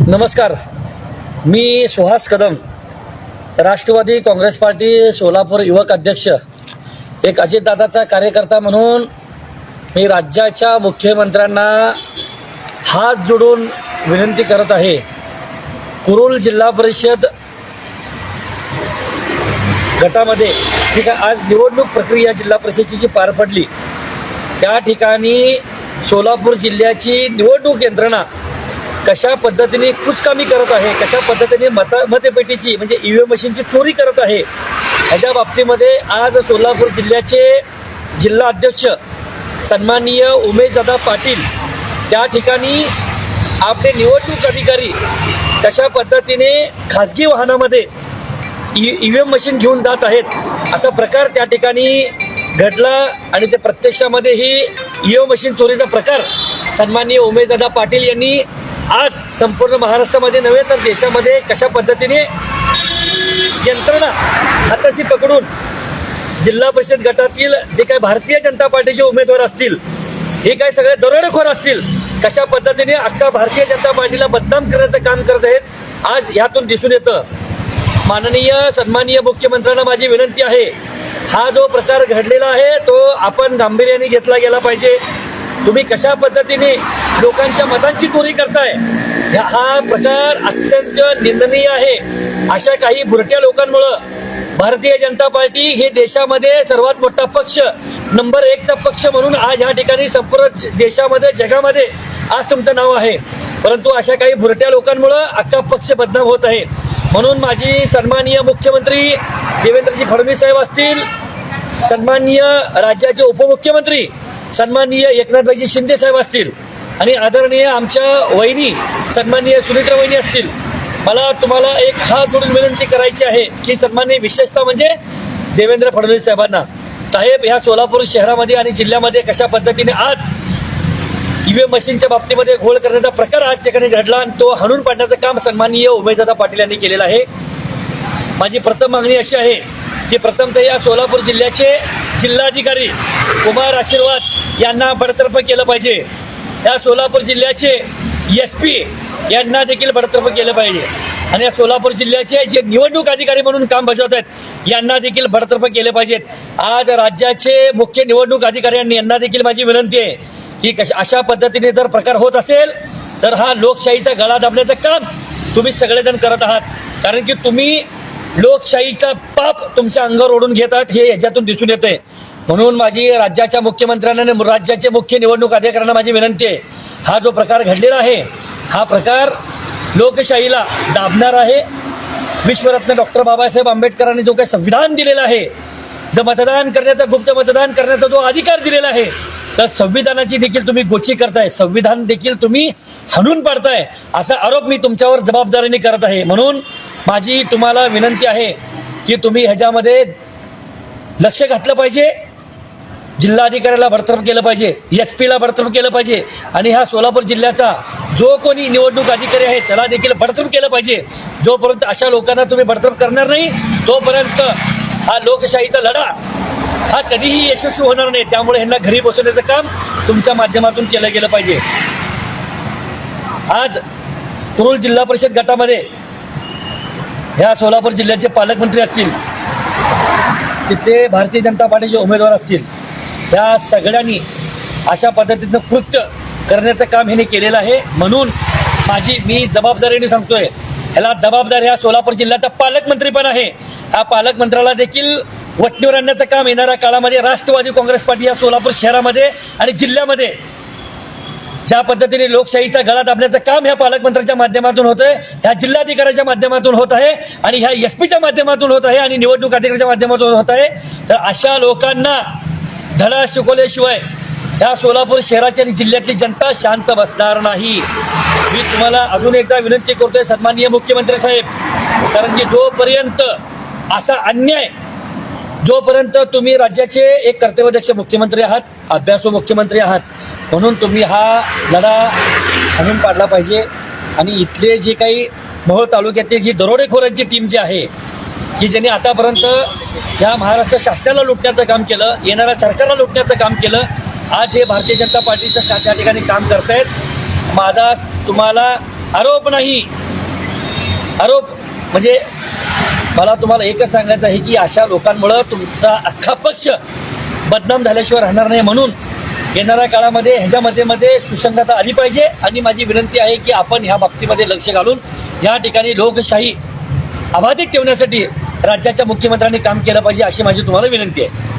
नमस्कार, मी सुहास कदम, राष्ट्रवादी काँग्रेस पार्टी सोलापूर युवक अध्यक्ष, एक अजितदादाचा कार्यकर्ता म्हणून मी राज्याच्या मुख्यमंत्र्यांना हात जोडून विनंती करत आहे. कुरुल जिल्हा परिषद गटामध्ये ठीक आहे, आज निवडणूक प्रक्रिया जिल्हा परिषदेची जी पार पडली त्या ठिकाणी सोलापूर जिल्ह्याची निवडणूक यंत्रणा कशा पद्धतीने कुचकामी करत आहे, कशा पद्धतीने मतपेटीची म्हणजे ईव्हीएम मशीनची चोरी करत आहे, ह्याच्या बाबतीमध्ये आज सोलापूर जिल्ह्याचे जिल्हा अध्यक्ष सन्माननीय उमेशदादा पाटील त्या ठिकाणी आपले निवडणूक अधिकारी कशा पद्धतीने खाजगी वाहनामध्ये ईव्हीएम मशीन घेऊन जात आहेत असा प्रकार त्या ठिकाणी घडला आणि ते प्रत्यक्षामध्ये ही ईव्हीएम मशीन चोरीचा प्रकार सन्माननीय उमेशदादा पाटील यांनी आज संपूर्ण महाराष्ट्रामध्ये नव्हे तर देशामध्ये कशा पद्धतीने यंत्रणा हाताशी पकडून जिल्हा परिषद गटातील जे काही भारतीय जनता पार्टीचे उमेदवार असतील, हे काही सगळे दरोडेखोर असतील, कशा पद्धतीने अख्खा भारतीय जनता पार्टीला बदनाम करण्याचं काम करत आहेत, आज यातून दिसून येतं. माननीय सन्माननीय मुख्यमंत्र्यांना माझी विनंती आहे, हा जो प्रकार घडलेला आहे तो आपण गांभीर्याने घेतला गेला पाहिजे. तुम्ही कशा पद्धतीने लोकांच्या मतांची चोरी करताय, हा प्रकार अत्यंत निंदनीय आहे. अशा काही भुरट्या लोकांमुळं भारतीय जनता पार्टी हे देशामध्ये सर्वात मोठा पक्ष, नंबर 1चा पक्ष म्हणून आज या ठिकाणी संपूर्ण देशामध्ये जगामध्ये आज तुमचं नाव आहे. परंतु अशा काही भुरट्या लोकांमुळं अख्खा पक्ष बदनाम होत आहे. म्हणून माझी सन्माननीय मुख्यमंत्री देवेंद्रजी फडणवीस साहेब असतील, सन्माननीय राज्याचे उपमुख्यमंत्री सन्माननीय एकनाथभाईजी शिंदे साहेब असतील आणि आदरणीय आमच्या वहिनी सन्माननीय सुनेत्रा वहिनी असतील, मला तुम्हाला एक हात जोडून विनंती करायची आहे की सन्माननीय विशेषतः म्हणजे देवेंद्र फडणवीस साहेबांना, साहेब ह्या सोलापूर शहरामध्ये आणि जिल्ह्यामध्ये कशा पद्धतीने आज ईव्हीएम मशीनच्या बाबतीमध्ये घोळ करण्याचा प्रकार आज ठिकाणी घडला आणि तो हाणून पाडण्याचं काम सन्माननीय उमेशदादा पाटील यांनी केलेलं आहे. माझी प्रथम मागणी अशी आहे की प्रथमतः या सोलापूर जिल्ह्याचे जिल्हाधिकारी कुमार आशीर्वाद यांना बडतर्फ केलं पाहिजे. या सोलापूर जिल्ह्याचे SP यांना देखील बडतर्फ केलं पाहिजे आणि या सोलापूर जिल्ह्याचे जे निवडणूक अधिकारी म्हणून काम बजावत आहेत यांना देखील बडतर्फ केले पाहिजेत. आज राज्याचे मुख्य निवडणूक अधिकारी यांना देखील माझी विनंती आहे की अशा पद्धतीने जर प्रकार होत असेल तर हा लोकशाहीचा गळा दाबण्याचं काम तुम्ही सगळेजण करत आहात. कारण की तुम्ही लोकशाहीचा पाप तुमच्या अंगावर ओढून घेतात हे याच्यातून दिसून येते. म्हणून माझी राज्याच्या मुख्यमंत्र्यांना आणि राज्याचे मुख्य निवडणूक अधिकाऱ्यांना माझी विनंती आहे, हा जो प्रकार घडलेला आहे हा प्रकार लोकशाहीला दाबणार आहे. विश्वरत्न डॉक्टर बाबासाहेब आंबेडकरांनी जो काही संविधान दिलेलं आहे, जो मतदान करण्याचा, गुप्त मतदान करण्याचा जो अधिकार दिलेला आहे, तर संविधानाची देखील तुम्ही गोची करताय, संविधान देखील तुम्ही हाणून पाडताय असा आरोप मी तुमच्यावर जबाबदारीने करत आहे. म्हणून माझी तुम्हाला विनंती आहे की तुम्ही ह्याच्यामध्ये लक्ष घातलं पाहिजे, जिल्हाधिकाऱ्याला बडतर्फ केलं पाहिजे, SP ला बडतर्फ केलं पाहिजे आणि ह्या सोलापूर जिल्ह्याचा जो कोणी निवडणूक अधिकारी आहे त्याला देखील बडतर्फ केलं पाहिजे. जोपर्यंत अशा लोकांना तुम्ही बडतर्फ करणार नाही तोपर्यंत हा लोकशाहीचा लढा हा कधीही यशस्वी होणार नाही. त्यामुळे ह्यांना घरी बसवण्याचं काम तुमच्या माध्यमातून केलं गेलं पाहिजे. आज कुरुल जिल्हा परिषद गटामध्ये ह्या सोलापूर जिल्ह्याचे पालकमंत्री असतील, तिथले भारतीय जनता पार्टीचे उमेदवार असतील, या सगळ्यांनी अशा पद्धतीनं कृत्य करण्याचं काम ह्याने केलेलं आहे. म्हणून मी जबाबदारीने सांगतोय, ह्याला जबाबदार ह्या सोलापूर जिल्ह्याचा पालकमंत्री पण आहे. ह्या पालकमंत्र्याला देखील वटणीवर आणण्याचं काम येणाऱ्या काळामध्ये राष्ट्रवादी काँग्रेस पार्टी या सोलापूर शहरामध्ये आणि जिल्ह्यामध्ये ज्या पद्धतीने लोकशाहीचा गळा दाबण्याचं काम ह्या पालकमंत्र्यांच्या माध्यमातून होत आहे, ह्या जिल्हाधिकाऱ्याच्या माध्यमातून होत आहे आणि ह्या SP च्या माध्यमातून होत आहे आणि निवडणूक अधिकाऱ्याच्या माध्यमातून होत आहे. तर अशा लोकांना धडा शिकवल्याशिवाय ह्या सोलापूर शहराची आणि जिल्ह्यातली जनता शांत बसणार नाही. मी तुम्हाला अजून एकदा विनंती करतोय सन्माननीय मुख्यमंत्री साहेब, कारण की जोपर्यंत असा अन्याय, जोपर्यंत तुम्ही राज्याचे एक कर्तव्यदक्ष मुख्यमंत्री आहात, अभ्यासू मुख्यमंत्री आहात, म्हणून तुम्ही हा लढा हाणून पाडला पाहिजे. आणि इथले जे काही मोहोळ तालुक्यातील जी दरोडेखोरांची टीम जी आहे की ज्यांनी आतापर्यंत या महाराष्ट्र शासनाला लुटण्याचं काम केलं, येणाऱ्या सरकारला लुटण्याचं काम केलं, आज हे भारतीय जनता पार्टीचं त्या ठिकाणी काम करतायत. माझा तुम्हाला आरोप नाही. आरोप म्हणजे मला तुम्हाला एकच सांगायचं आहे की अशा लोकांमुळं तुमचा अख्खा पक्ष बदनाम झाल्याशिवाय राहणार नाही. म्हणून येणाऱ्या काळामध्ये ह्याच्यामध्ये सुसंगता आली पाहिजे आणि माझी विनंती आहे की आपण ह्या बाबतीमध्ये लक्ष घालून या ठिकाणी लोकशाही अबाधित ठेवण्यासाठी राज्याच्या मुख्यमंत्र्यांनी काम केलं पाहिजे अशी माझी तुम्हाला विनंती आहे.